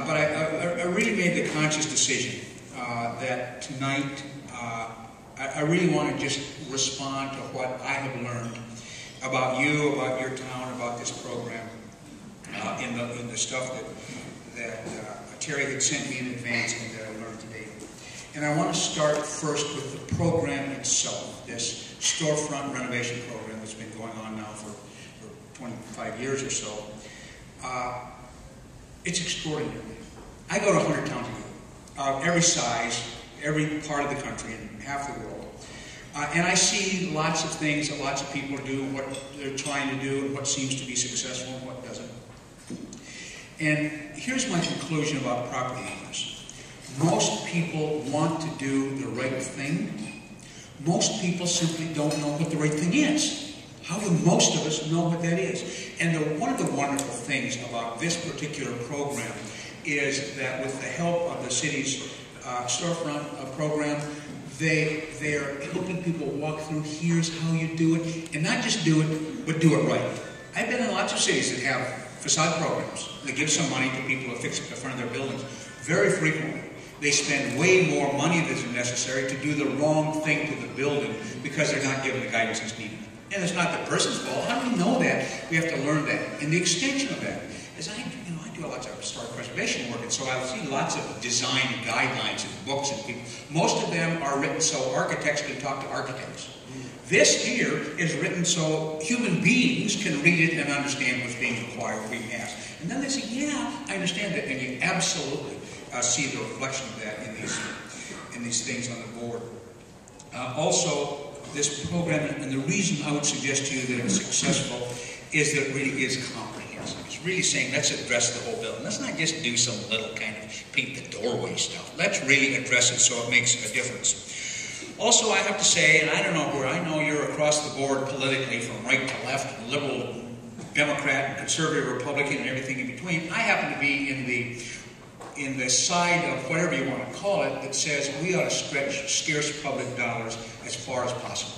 But I really made the conscious decision that tonight I really want to just respond to what I have learned about you, about your town, about this program, in the stuff that Terry had sent me in advance and that I learned today. And I want to start first with the program itself, this Storefront renovation program that's been going on now for 25 years or so. It's extraordinary. I go to 100 towns a year, every size, every part of the country, and half the world. And I see lots of things that lots of people do, what they're trying to do, and what seems to be successful and what doesn't. And here's my conclusion about property owners. Most people want to do the right thing. Most people simply don't know what the right thing is. How do most of us know what that is? And one of the wonderful things about this particular program is that with the help of the city's Storefront program, they're helping people walk through, here's how you do it, and not just do it, but do it right. I've been in lots of cities that have facade programs that give some money to people to fix up the front of their buildings. Very frequently, they spend way more money than is necessary to do the wrong thing to the building because they're not given the guidance that's needed. And it's not the person's fault. How do we know that? We have to learn that. And the extension of that is I do lots of historic preservation work, and so I see lots of design guidelines and books and people. Most of them are written so architects can talk to architects. This here is written so human beings can read it and understand what's being required, being asked. And then they say, yeah, I understand that. And you absolutely see the reflection of that in these things on the board. Also, this program, and the reason I would suggest to you that it's successful is that it really is comprehensive. It's really saying, let's address the whole building. Let's not just do some little kind of paint the doorway stuff. Let's really address it so it makes a difference. Also, I have to say, and I don't know where, I know you're across the board politically from right to left, liberal, Democrat, and conservative, Republican, and everything in between. I happen to be in the side of whatever you want to call it that says we ought to stretch scarce public dollars as far as possible.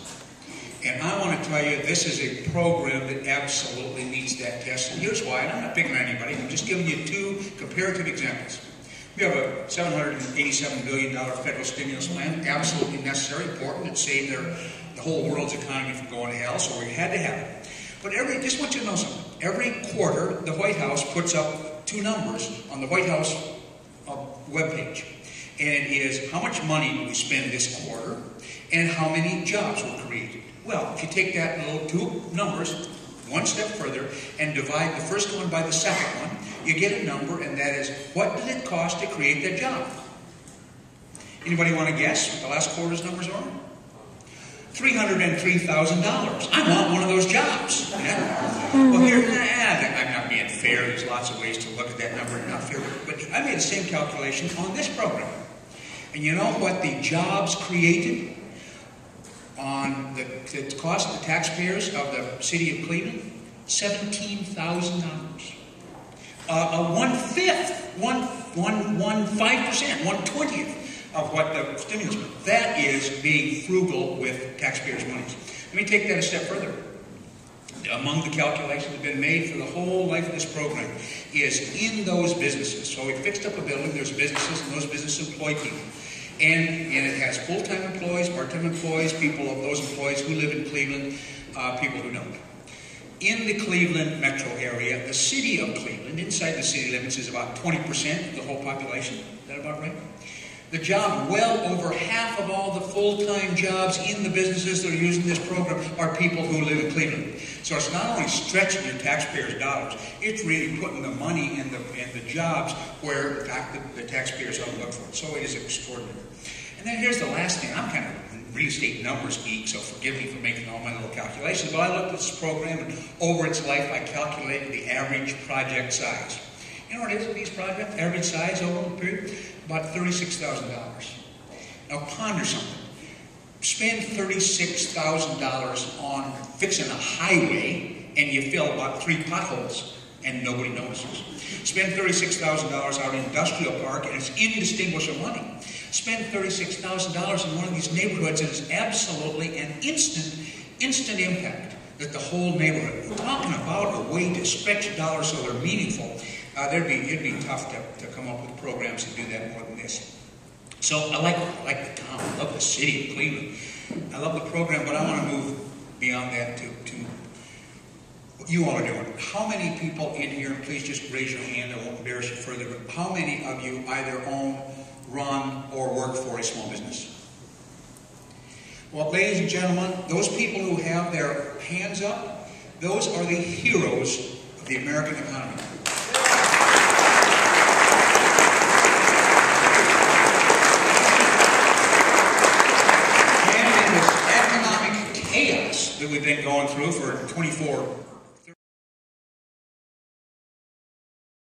And I want to tell you, this is a program that absolutely meets that test. And here's why, and I'm not picking on anybody, I'm just giving you two comparative examples. We have a $787 billion federal stimulus plan, absolutely necessary, important. It saved the whole world's economy from going to hell, so we had to have it. But just want you to know something. Every quarter, the White House puts up two numbers on the White House webpage. And it is how much money do we spend this quarter and how many jobs were created. Well, if you take that little two numbers one step further and divide the first one by the second one, you get a number, and that is, what did it cost to create that job? Anybody want to guess what the last quarter's numbers are? $303,000. I want one of those jobs. Yeah. Well, here, I'm not being fair. There's lots of ways to look at that number and not fair. But I made the same calculation on this program. And you know what the jobs created on the cost of the taxpayers of the city of Cleveland? $17,000. 1/5, 1/20th of what the stimulus was. That is being frugal with taxpayers' money. Let me take that a step further. Among the calculations that have been made for the whole life of this program is in those businesses. So we fixed up a building, there's businesses, and those businesses employ people. And it has full-time employees, part-time employees, people of those employees who live in Cleveland, people who don't. In the Cleveland metro area, the city of Cleveland, inside the city limits, is about 20% of the whole population. Is that about right? The job, well over half of all the full-time jobs in the businesses that are using this program are people who live in Cleveland. So it's not only stretching your taxpayers' dollars, it's really putting the money and the jobs where, in fact, the taxpayers ought to look for it. So it is extraordinary. And then here's the last thing. I'm kind of a real estate numbers geek, so forgive me for making all my little calculations, but I looked at this program, and over its life, I calculated the average project size. You know what it is with these projects? Average size over the period? About $36,000. Now ponder something. Spend $36,000 on fixing a highway and you fill about 3 potholes and nobody notices. Spend $36,000 out in an industrial park and it's indistinguishable money. Spend $36,000 in one of these neighborhoods and it's absolutely an instant impact that the whole neighborhood. We're talking about a way to stretch dollars so they're meaningful. It'd be tough to come up with programs to do that more than this. So I like the town. I love the city of Cleveland. I love the program, but I want to move beyond that to what you all are doing. How many people in here, please just raise your hand, I won't embarrass you further, but how many of you either own, run, or work for a small business? Well, ladies and gentlemen, those people who have their hands up, those are the heroes of the American economy. And in this economic chaos that we've been going through for 24